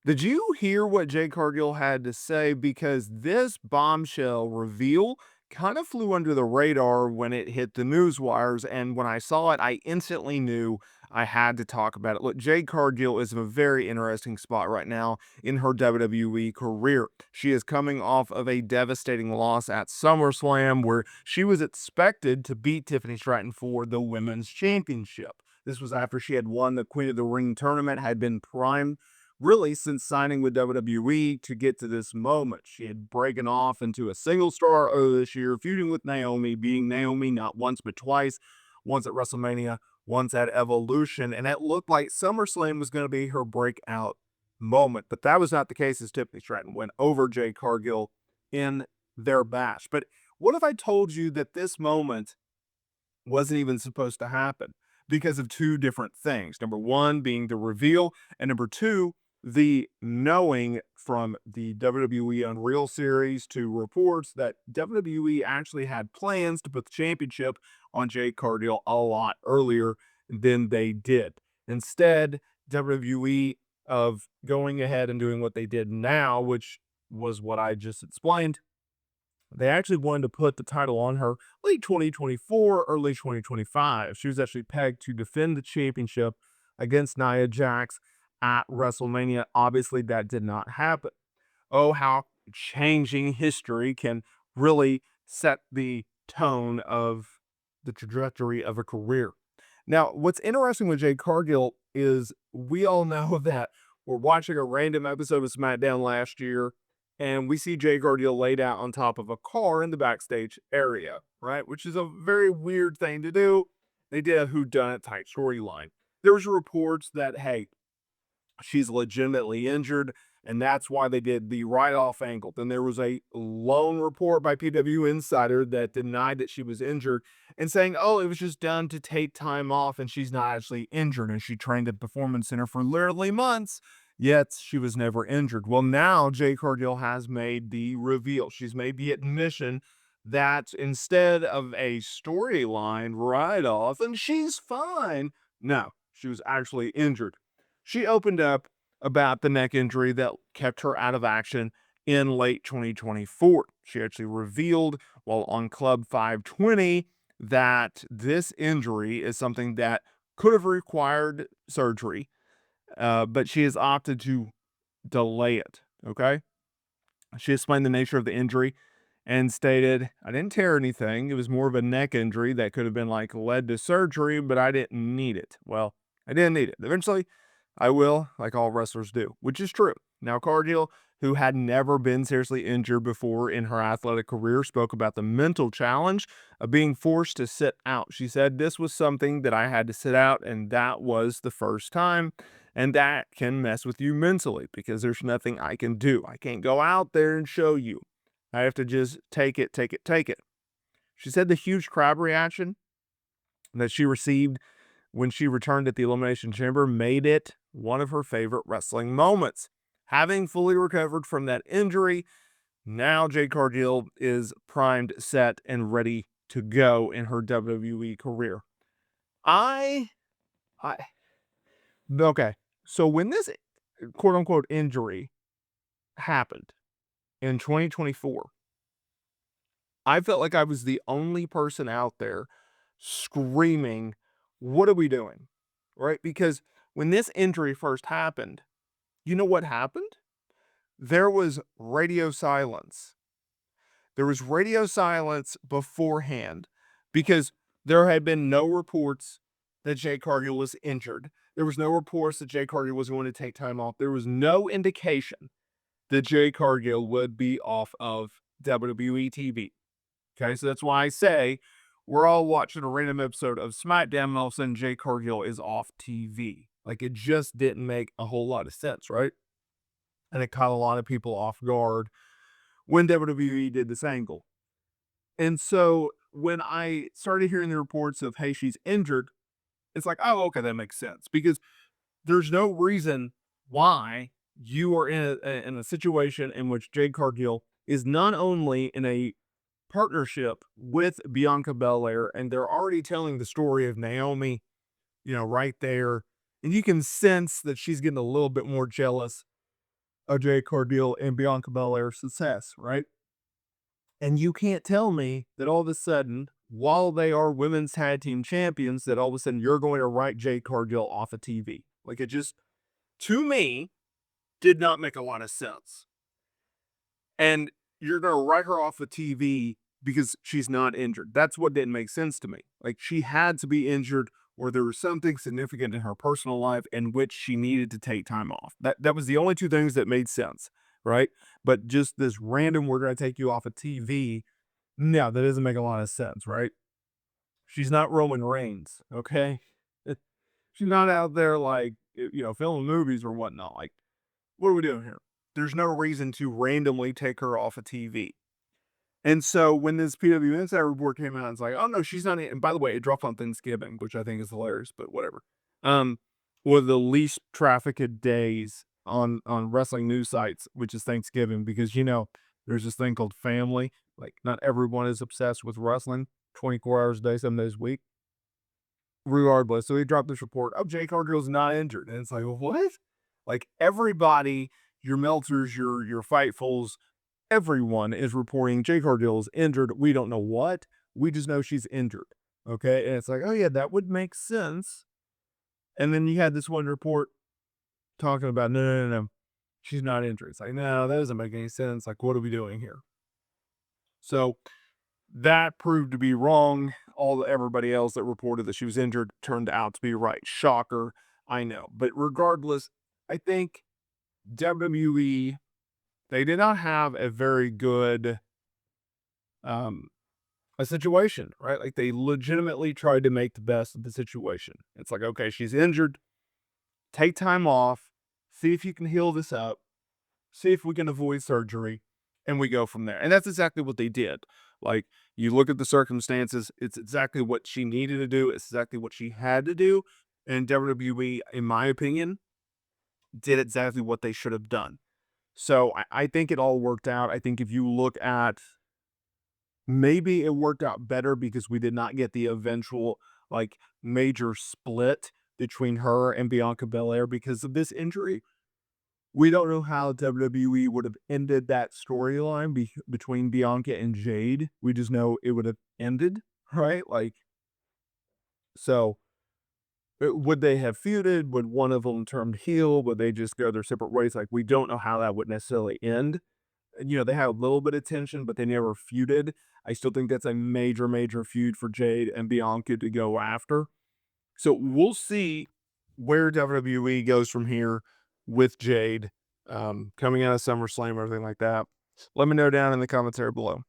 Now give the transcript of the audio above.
Did you hear what Jade Cargill had to say? Because this bombshell reveal kind of flew under the radar when it hit the news wires. And when I saw it, I instantly knew I had to talk about it. Look, Jade Cargill is in a very interesting spot right now in her WWE career. She is coming off of a devastating loss at SummerSlam, where she was expected to beat Tiffany Stratton for the Women's Championship. This was after she had won the Queen of the Ring tournament, had been primed really since signing with WWE to get to this moment. She had broken off into a single star earlier this year, feuding with Naomi, beating Naomi not once but twice, once at WrestleMania, once at Evolution, and it looked like SummerSlam was going to be her breakout moment. But that was not the case, as Tiffany Stratton went over Jade Cargill in their bash. But what if I told you that this moment wasn't even supposed to happen because of two different things? Number one being the reveal, and number two, the knowing from the WWE Unreal series to reports that WWE actually had plans to put the championship on Jade Cargill a lot earlier than they did. Instead, WWE of going ahead and doing what they did now, which was what I just explained, they actually wanted to put the title on her late 2024, early 2025. She was actually pegged to defend the championship against Nia Jax at WrestleMania. Obviously, that did not happen. Oh, how changing history can really set the tone of the trajectory of a career. Now, what's interesting with Jade Cargill is we all know that we're watching a random episode of SmackDown last year, and we see Jade Cargill laid out on top of a car in the backstage area, right? Which is a very weird thing to do. They did a whodunit type storyline. There was reports that, hey, she's legitimately injured, and that's why they did the write-off angle. Then there was a lone report by PW Insider that denied that she was injured and saying, oh, it was just done to take time off and she's not actually injured, and she trained at Performance Center for literally months, yet she was never injured. Well, now Jade Cargill has made the reveal. She's made the admission that instead of a storyline write-off, and she's fine, no, she was actually injured. She opened up about the neck injury that kept her out of action in late 2024. She actually revealed while on Club 520 that this injury is something that could have required surgery, but she has opted to delay it. Okay. She explained the nature of the injury and stated, I didn't tear anything. It was more of a neck injury that could have been like led to surgery, but I didn't need it. Well, I didn't need it. Eventually, I will, like all wrestlers do, which is true. Now, Cargill, who had never been seriously injured before in her athletic career, spoke about the mental challenge of being forced to sit out. She said, this was something that I had to sit out, and that was the first time. And that can mess with you mentally because there's nothing I can do. I can't go out there and show you. I have to just take it, take it, take it. She said the huge crowd reaction that she received when she returned at the Elimination Chamber made it one of her favorite wrestling moments. Having fully recovered from that injury, now Jade Cargill is primed, set, and ready to go in her WWE career. I okay. So when this quote unquote injury happened in 2024, I felt like I was the only person out there screaming, what are we doing? Right? Because when this injury first happened, you know what happened? There was radio silence. There was radio silence beforehand because there had been no reports that Jade Cargill was injured. There was no reports that Jade Cargill was going to take time off. There was no indication that Jade Cargill would be off of WWE TV. Okay, so that's why I say we're all watching a random episode of SmackDown, and all of a sudden Jade Cargill is off TV. Like, it just didn't make a whole lot of sense, right? And it caught a lot of people off guard when WWE did this angle. And so when I started hearing the reports of, hey, she's injured, it's like, oh, okay, that makes sense. Because there's no reason why you are in a situation in which Jade Cargill is not only in a partnership with Bianca Belair, and they're already telling the story of Naomi, right there. And you can sense that she's getting a little bit more jealous of Jade Cargill and Bianca Belair's success, right? And you can't tell me that all of a sudden, while they are women's tag team champions, that all of a sudden you're going to write Jade Cargill off of TV. Like, it just, to me, did not make a lot of sense. And you're going to write her off of TV because she's not injured. That's what didn't make sense to me. Like, she had to be injured, or there was something significant in her personal life in which she needed to take time off. That was the only two things that made sense, right? But just this random, we're going to take you off of TV. No, that doesn't make a lot of sense, right? She's not Roman Reigns, okay? She's not out there like, filming movies or whatnot. Like, what are we doing here? There's no reason to randomly take her off of TV. And so when this PW Insider report came out, it's like, oh no, she's not. And by the way, it dropped on Thanksgiving, which I think is hilarious, but whatever. Um, one of the least trafficked days on wrestling news sites, which is Thanksgiving, because there's this thing called family. Like, not everyone is obsessed with wrestling 24 hours a day, 7 days a week. Regardless, so he dropped this report. Oh, Jade Cargill's not injured, and it's like, what? Like, everybody, your Meltzers, your Fightfuls, everyone is reporting Jade Cargill is injured. We don't know what. We just know she's injured. Okay. And it's like, oh, yeah, that would make sense. And then you had this one report talking about, no. She's not injured. It's like, no, that doesn't make any sense. Like, what are we doing here? So that proved to be wrong. Everybody else that reported that she was injured turned out to be right. Shocker. I know. But regardless, I think WWE, they did not have a very good a situation, right? Like, they legitimately tried to make the best of the situation. It's like, okay, she's injured. Take time off. See if you can heal this up. See if we can avoid surgery, and we go from there. And that's exactly what they did. Like, you look at the circumstances, it's exactly what she needed to do. It's exactly what she had to do. And WWE, in my opinion, did exactly what they should have done. So I think it all worked out. I think if you look at, maybe it worked out better because we did not get the eventual, like, major split between her and Bianca Belair because of this injury. We don't know how WWE would have ended that storyline between Bianca and Jade. We just know it would have ended, right? Like, so would they have feuded? Would one of them turn heel? Would they just go their separate ways? Like, we don't know how that would necessarily end. They had a little bit of tension, but they never feuded. I still think that's a major, major feud for Jade and Bianca to go after. So we'll see where WWE goes from here with Jade, coming out of SummerSlam, everything like that. Let me know down in the comments area below.